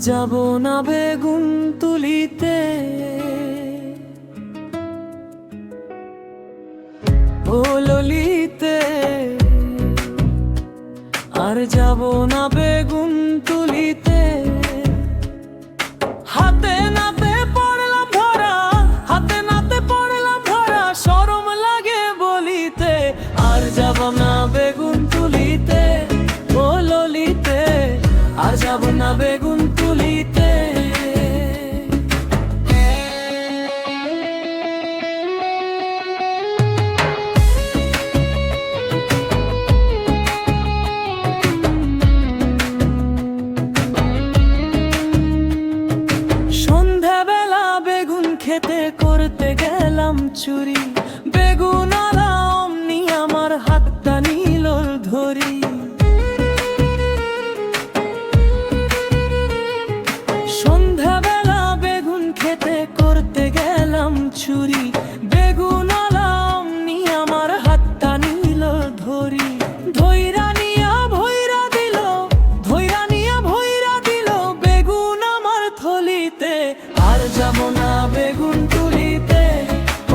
যাব না বেগুন তুলিতে, ও ললিতে। আর যাব না বেগুন তুলিতে, হাতে নাতে পড়লাম ধরা, হাতে নাতে পড়লাম ধরা, শরম লাগে বলিতে। আর যাব না বেগুন তুলিতে, ও ললিতে। আর যাব না বেগুন তুলিতে। সন্ধ্যাবেলা বেগুন খেতে করতে গেলাম চুরি, বেগুনওয়ালা অমনি আমার হাতটা নিল ধরি। সন্ধ্যাবেলা বেগুন খেতে করতে গেলাম চুরি, বেগুনওয়ালা অমনি আমার হাতটা নিল ধরি। ধইরা নিয়া ভইরা দিল, ধইরা নিয়া ভইরা দিল বেগুন আমার থলিতে। আর যাব না বেগুন তুলিতে,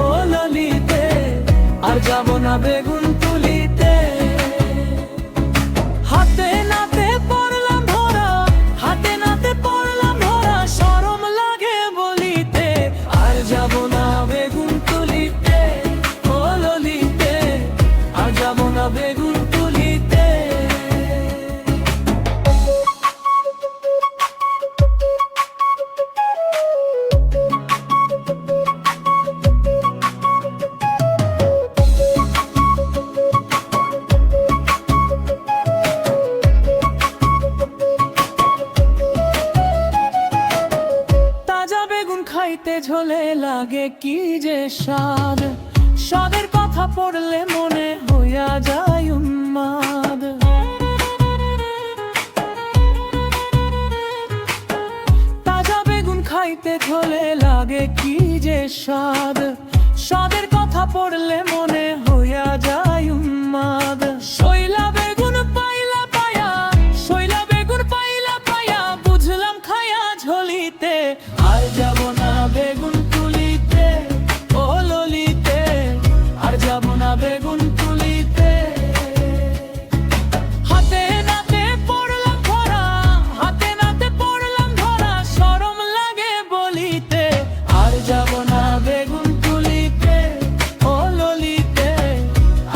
ও ললিতে। আর যাব না বেগুন তুলিতে। হাতে নাতে পড়লাম ধরা, হাতে নাতে পড়লাম ধরা, শরম লাগে বলিতে। আর যাব না বেগুন তুলিতে, ও ললিতে। আর যাব না বেগুন তুলিতে। খাইতে ঝোলে লাগে কি যে স্বাদ, স্বাদের কথা পড়লে মনে হইয়া যায় উন্মাদ। তাজা বেগুন খাইতে ঝোলে লাগে কি যে স্বাদ, স্বাদের কথা পড়লে মনে হইয়া যায় উন্মাদ। শৈলা বেগুন পাইলা পায়া, শৈলা বেগুন পাইলা পায়া, বুঝলাম খায়া ঝোলিতে। আর যাব না বেগুন তুলিতে, ও ললিতে। আর যাব না বেগুন তুলিতে। হাতে নাতে পড়লাম ধরা, হাতে নাতে পড়লাম ধরা, শরম লাগে বলিতে। আর যাব না বেগুন তুলিতে, ও ললিতে।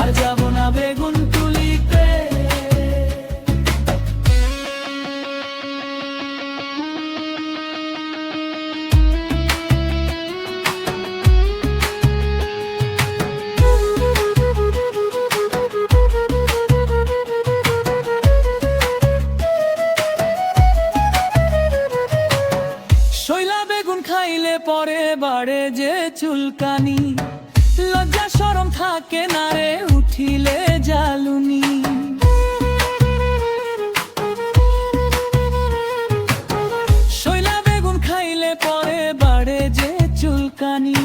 আর যাব না বেগুন তুলিতে। শৈলা বেগুন খাইলে পরে বাড়ে যে চুলকানি, লজ্জা শরম থাকে না রে উঠিলে জালুনি। শৈলা বেগুন খাইলে পরে বাড়ে যে চুলকানি,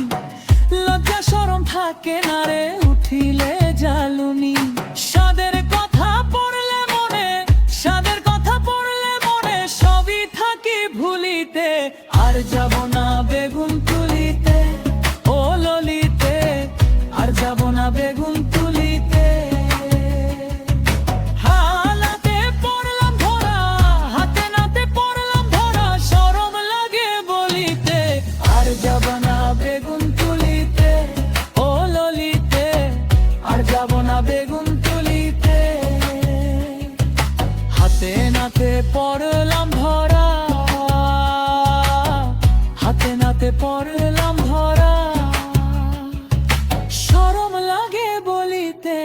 লজ্জা শরম থাকে না রে উঠিলে জালুনি। স্বাদের কথা পড়লে মনে, স্বাদের কথা পড়লে মনে, সবই থাকি ভুলিতে। আর যাব না বেগুন তুলিতে, ও ললিতে। আর যাব না বেগুন তুলিতে। হাতে পড়লাম ধরা, হাতে নাতে পড়লাম ধরা, শরম লাগে বলিতে। আর যাব না বেগুন তুলিতে, ও ললিতে। আর যাব না বেগুন তুলিতে। হাতে নাতে পড়লাম ধরা, হাতে নাতে পড়লাম ধরা, শরম লাগে বলিতে।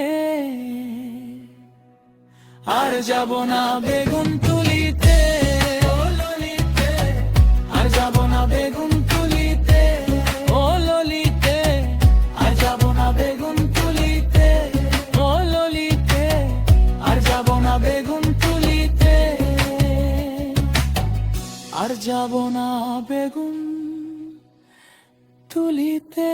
আর যাব না বেগুন তুলিতে, ও ললিতে। আর যাব না বেগুন তুলিতে, ও ললিতে। আর যাব না বেগুন তুলিতে, ও ললিতে। আর যাব না বেগুন তুলিতে। আর যাব না বেগুন তুলিতে।